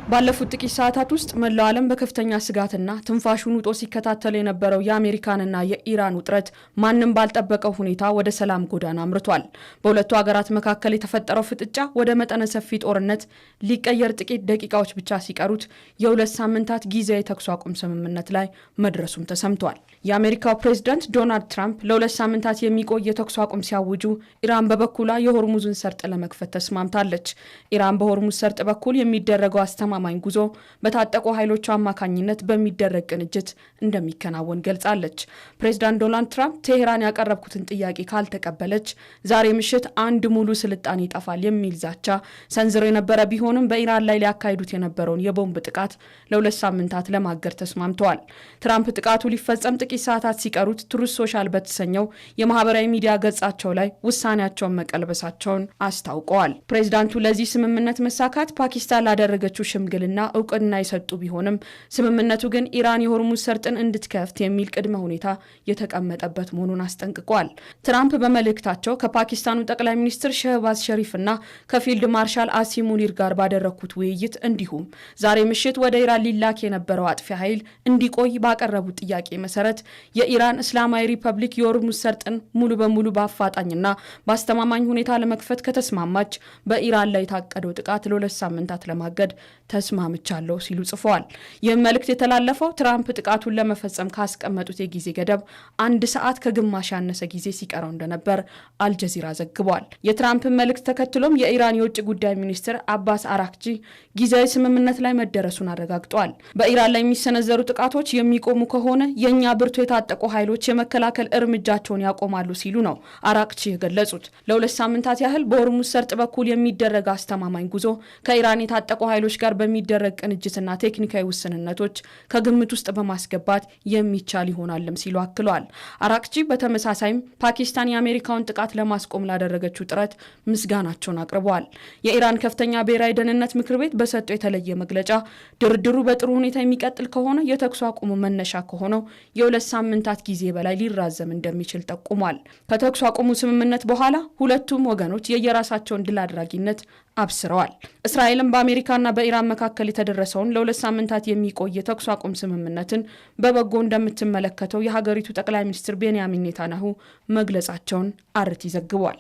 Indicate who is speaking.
Speaker 1: ባለፉት ጥቂት ሰዓታት ውስጥ መላው ዓለም በከፍተኛ ስጋትና ትንፋሹን ውጦ ሲከታተል የነበረው የአሜሪካንና የኢራን ውጥረት ማንም ባልጠበቀው ሁኔታ ወደ ሰላም ጎዳና አምርቷል። በሁለቱ ሀገራት መካከል የተፈጠረው ፍጥጫ ወደ መጠነ ሰፊ ጦርነት ሊቀየር ጥቂት ደቂቃዎች ብቻ ሲቀሩት የሁለት ሳምንታት ጊዜያዊ ተኩስ አቁም ስምምነት ላይ መድረሱም ተሰምቷል። የአሜሪካው ፕሬዝዳንት ዶናልድ ትራምፕ ለሁለት ሳምንታት የሚቆይ የተኩስ አቁም ሲያውጁ ኢራን በበኩሏ የሆርሙዝን ሰርጥ ለመክፈት ተስማምታለች። ኢራን በሆርሙዝ ሰርጥ በኩል የሚደረገው አስተማማኝ ጉዞ በታጠቁ ኃይሎች አማካኝነት በሚደረግ ቅንጅት እንደሚከናወን ገልጻለች። ፕሬዝዳንት ዶናልድ ትራምፕ ቴሄራን ያቀረብኩትን ጥያቄ ካልተቀበለች ዛሬ ምሽት አንድ ሙሉ ስልጣን ይጠፋል የሚል ዛቻ ሰንዝረው የነበረ ቢሆንም በኢራን ላይ ሊያካሂዱት የነበረውን የቦምብ ጥቃት ለሁለት ሳምንታት ለማገድ ተስማምተዋል። ትራምፕ ጥቃቱ ሊፈጸም ጥቂት ሰዓታት ሲቀሩት ትሩዝ ሶሻል በተሰኘው የማህበራዊ ሚዲያ ገጻቸው ላይ ውሳኔያቸውን መቀልበሳቸውን አስታውቀዋል። ፕሬዝዳንቱ ለዚህ ስምምነት መሳካት ፓኪስታን ላደረገችው ሽምግልና እውቅና የሰጡ ቢሆንም ስምምነቱ ግን ኢራን የሆርሙዝ ሰርጥን እንድትከፍት የሚል ቅድመ ሁኔታ የተቀመጠበት መሆኑን አስጠንቅቋል። ትራምፕ በመልእክታቸው ከፓኪስታኑ ጠቅላይ ሚኒስትር ሸህባዝ ሸሪፍና ከፊልድ ማርሻል አሲም ሙኒር ጋር ባደረኩት ውይይት እንዲሁም ዛሬ ምሽት ወደ ኢራን ሊላክ የነበረው አጥፊ ኃይል እንዲቆይ ባቀረቡት ጥያቄ መሰረት የኢራን እስላማዊ ሪፐብሊክ የሆርሙዝ ሰርጥን ሙሉ በሙሉ በአፋጣኝና በአስተማማኝ ሁኔታ ለመክፈት ከተስማማች በኢራን ላይ የታቀደው ጥቃት ለሁለት ሳምንታት ለማገድ ተስማምቻለሁ ሲሉ ጽፈዋል። ይህም መልእክት የተላለፈው ትራምፕ ጥቃቱን ለመፈጸም ካስቀመጡት የጊዜ ገደብ 1 ሰዓት ከግማሽ ያነሰ ጊዜ ሲቀረው እንደነበር አልጀዚራ ዘግቧል። የትራምፕን መልእክት ተከትሎም የኢራን የውጭ ጉዳይ ሚኒስትር አባስ አራክቺ ጊዜያዊ ስምምነት ላይ መደረሱን አረጋግጠዋል። በኢራን ላይ የሚሰነዘሩ ጥቃቶች የሚቆሙ ከሆነ የእኛ ብርቱ የታጠቁ ኃይሎች የመከላከል እርምጃቸውን ያቆማሉ ሲሉ ነው አራክቺ የገለጹት። ለሁለት ሳምንታት ያህል በሆርሙዝ ሰርጥ በኩል የሚደረግ አስተማማኝ ጉዞ ከኢራን የታጠቁ ኃይሎች ጋር በሚደረግ ቅንጅትና ቴክኒካዊ ውስንነቶች ከግምት ውስጥ በማስገባት የሚቻል ይሆናልም ሲሉ አክለዋል። አራክቺ በተመሳሳይም ፓኪስታን የአሜሪካውን ጥቃት ለማስቆም ላደረገችው ጥረት ምስጋናቸውን አቅርበዋል። የኢራን ከፍተኛ ብሔራዊ ደህንነት ምክር ቤት በሰጠው የተለየ መግለጫ ድርድሩ በጥሩ ሁኔታ የሚቀጥል ከሆነ የተኩስ አቁሙ መነሻ ከሆነው የሁለት ሳምንታት ጊዜ በላይ ሊራዘም እንደሚችል ጠቁሟል። ከተኩስ አቁሙ ስምምነት በኋላ ሁለቱም ወገኖች የየራሳቸውን ድል አድራጊነት አብስረዋል። እስራኤልም በአሜሪካና በኢራን መካከል የተደረሰውን ለሁለት ሳምንታት የሚቆይ የተኩስ አቁም ስምምነትን በበጎ እንደምትመለከተው የሀገሪቱ ጠቅላይ ሚኒስትር ቤንያሚን ኔታንያሁ መግለጻቸውን አርቲ ዘግቧል።